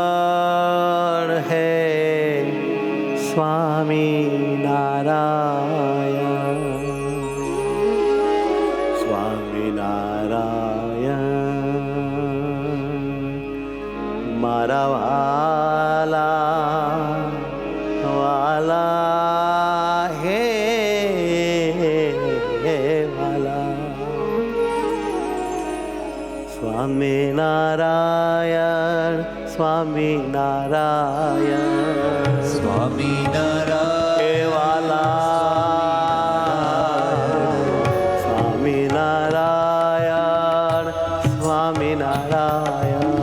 સ્વામિનારાયણ હે સ્વામિનારાયણ સ્વામિનારાયણ મારા વાલા વાલા હે સ્વામિનારાયણ સ્વામિનારાયણ સ્વામિનારાયણ હે વાલા સ્વામિનારાયણ સ્વામિનારાયણ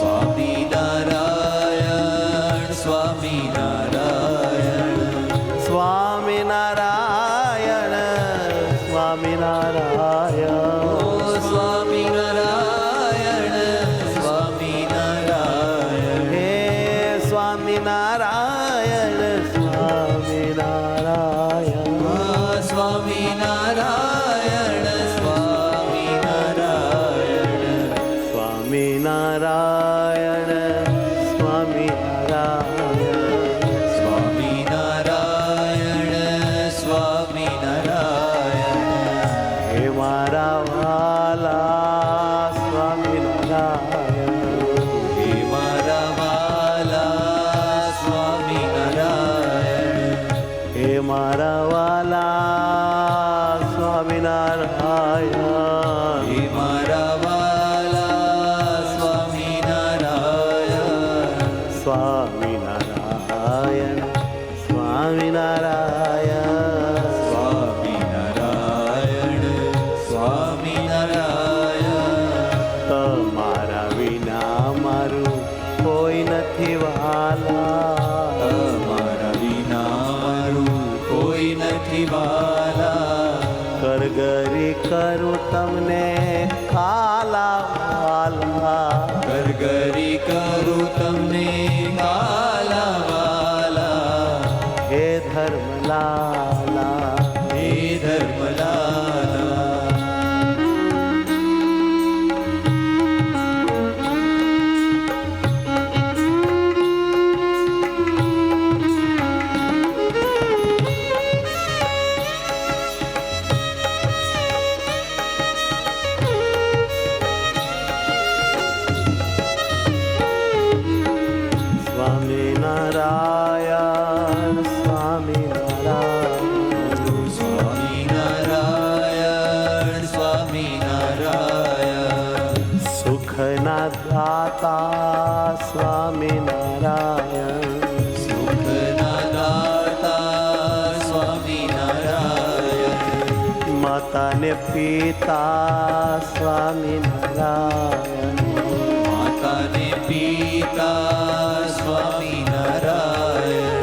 સ્વામિનારાયણ સ્વામિનારાયણ સ્વામિનારાયણ સ્વામિનારાયણ સ્વામિનારાયણ સ્વામિનારાયણ સ્વામિનારાયણ સ્વામિનારાયણ સ્વામિનારાયણ હે મારા વાલા સ્વામિનારાયણ હે મારા વાલા સ્વામિનારાયણ હે મારા વાલા સ્વામિનારાયણ હે મારા વાલા સ્વામિનારાયણ સ્વામિનારાયણ સ્વામિનારાયણ સ્વામિનારાયણ સ્વામિનારાયણ તમારા વિના મારું કોઈ નથી વાલા તમારા વિના મારું કોઈ નથી વાલા કરગરી કરું તમને કાલા વાલા ગરગરી કરું તમને કાલા વાલા હે ધર્મલાલા હે ધર્મલાલા સ્વામિનારાયણ સ્વામિનારાયણ સ્વામિનારાયણ સ્વામિનારાયણ સુખના દાતા સ્વામિનારાયણ સુખના દાતા સ્વામિનારાયણ માતાને પિતા સ્વામિનારાયણ માતાને પિતા સ્વામિનારાયણ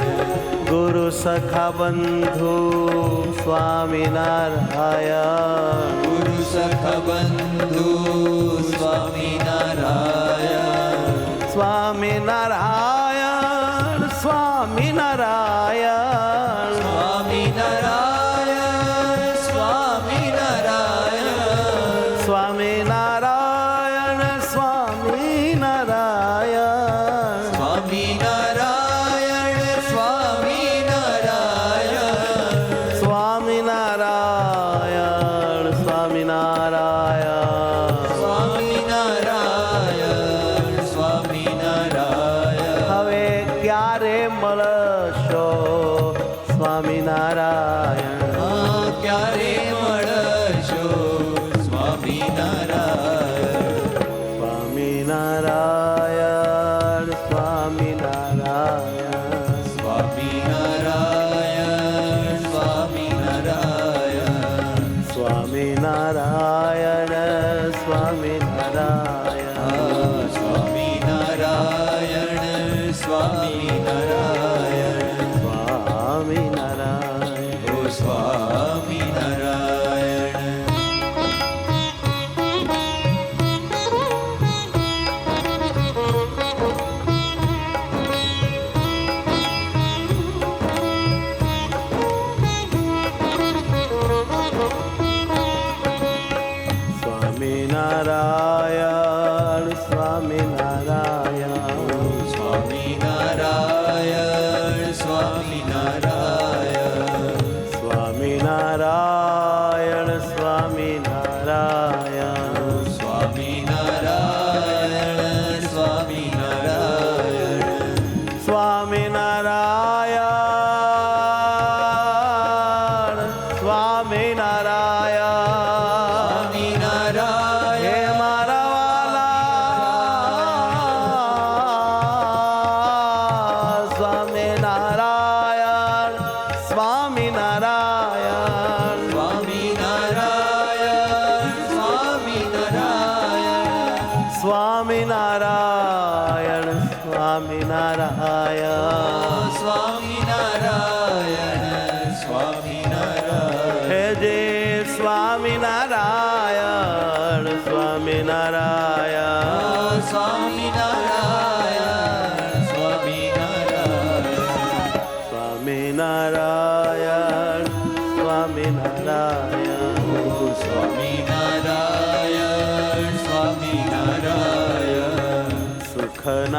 ગુરુ સખા બંધુ સ્વામિનારાયણ ગુરુ સખ બંધુ સ્વામિનારાયણ સ્વામિનારાયણ સ્વામિનારાયણ સ્વામિનારાયણ સ્વામિનારાયણ સ્વામિનારાયણ સ્વામિનારાયણ સ્વામિનારાયણ સ્વામિનારાયણ સ્વામિનારાયણ સ્વામિનારાયણ સ્વામિનારાયણ સ્વામિનારાયણ હવે ક્યારે મળશો સ્વામિનારાયણ ક્યારે મળશો સ્વામિનારાયણ સ્વામિનારાયણ સ્વામિનારાયણ સ્વામિનારાયણ સ્વામિનારાયણ સ્વામિનારાયણ સ્વામિનારાયણ સ્વામિનારાયણ સ્વામિનારાયણ સ્વામિનારાયણ ઓ સ્વામિનારાયણ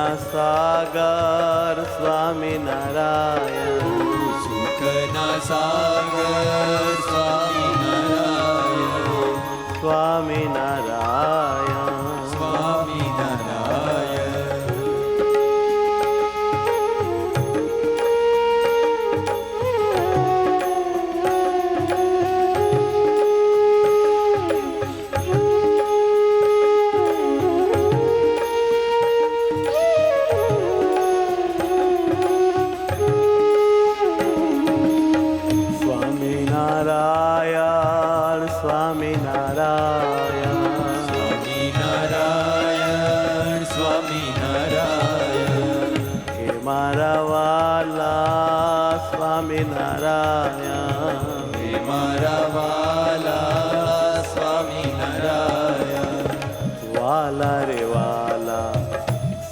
સુખના સાગર સ્વામિનારાયણ સુખના સાગર સ્વામિનારાયણ સ્વામિનારાયણ સ્વામિનારાયણ સ્વામિનારાયણ સ્વામિનારાયણ સ્વામિનારાયણ સ્વામિનારાયણ હે મારા વાલા સ્વામિનારાયણ હે મારા વાલા સ્વામિનારાયણ વાલા રે વાલા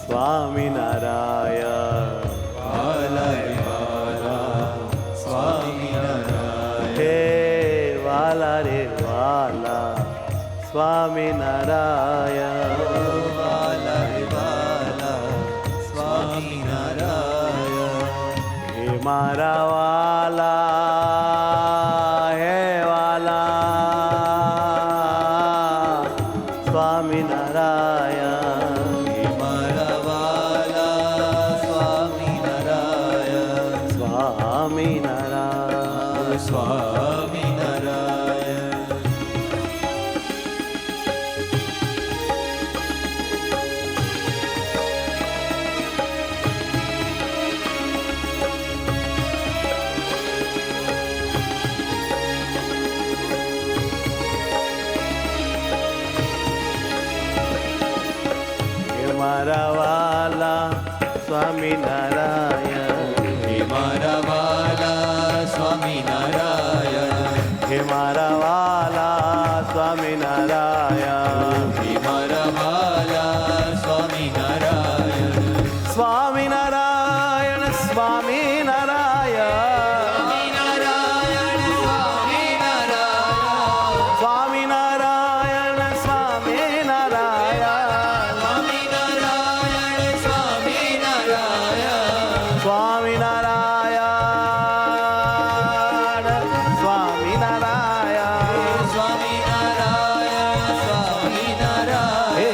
સ્વામિનારાયણ વાલા રે વાલા સ્વામિનારાયણ હે વાલા રે વાલા સ્વામિનારાયણ વાલા રે વાલા સ્વામિનારાયણ હે મારા વાલા હે વાલા સ્વામિનારાયણ હે મારા વાલા સ્વામિનારાયણ સ્વામિનારાયણ સ્વામિનારાયણ હે મારા વાલા સ્વામિનારાયણ હે મારા વાલા સ્વામિનારાયણ હે મારા વાલા સ્વામિનારાયણ હે મારા વાલા સ્વામિનારાયણ સ્વામિનારાયણ સ્વામિનારાયણ સ્વામિનારાયણ સ્વામિનારાયણ સ્વામિનારાયણ સ્વામિનારાયણ સ્વામિનારાયણ સ્વામિનારાયણ સ્વામિનારાયણ સ્વામિનારાયણ સ્વામિનારાયણ સ્વામિનારાયણ હે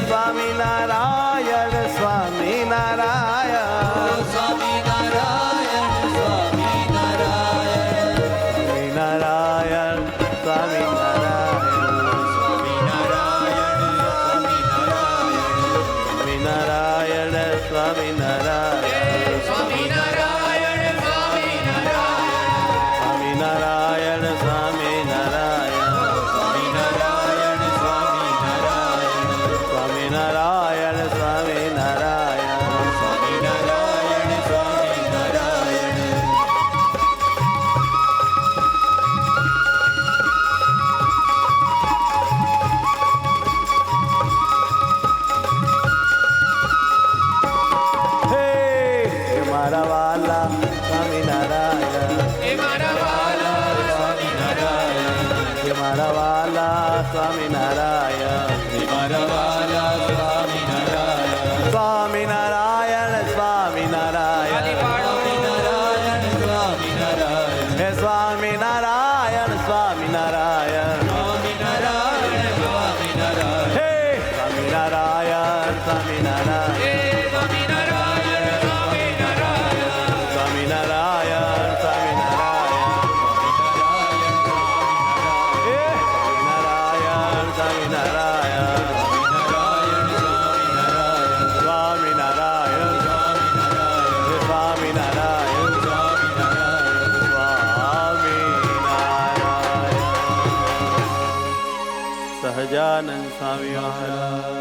સ્વામિનારાયણ સ્વામિનારાયણ સ્વામિનારાયણ સ્વામિનારાયણ સ્વામિનારાયણ સ્વામિનારાયણ સ્વામિનારાયણ સ્વામિનારાયણ સ્વામિનારાયણ સ્વામિનારાયણ સ્વામિનારાયણ સ્વામિનારાયણ સ્વામિનારાયણ સ્વામિનારાયણ સ્વામિનારાયણ સ્વામિનારાયણ હે મારા વાલા સ્વામિનારાયણ હે મારા વાલા સ્વામિનારાયણ હે મારા વાલા સ્વામિનારાયણ હે મારા વાલા સ્વામિનારાયણ સ્વામિનારાયણ સ્વામિનારાયણ સ્વામિનારાયણ સ્વામિનારાયણ હે સ્વામિનારાયણ સ્વામિનારાયણ સ્વામિનારાયણ સ્વામિનારાયણ હે સ્વામિનારાયણ સ્વામિનારાયણ હે સ્વામિનારાયણ સ્વામિનારાયણ સ્વામિનારાયણ સ્વામિનારાયણ હે સ્વામિનારાયણ સ્વામિનારાયણ સ્વામિનારાયણ હે સ્વામિનારાયણ સ્વામિનારાયણ સહજાનંદ સ્વામી મહારાજ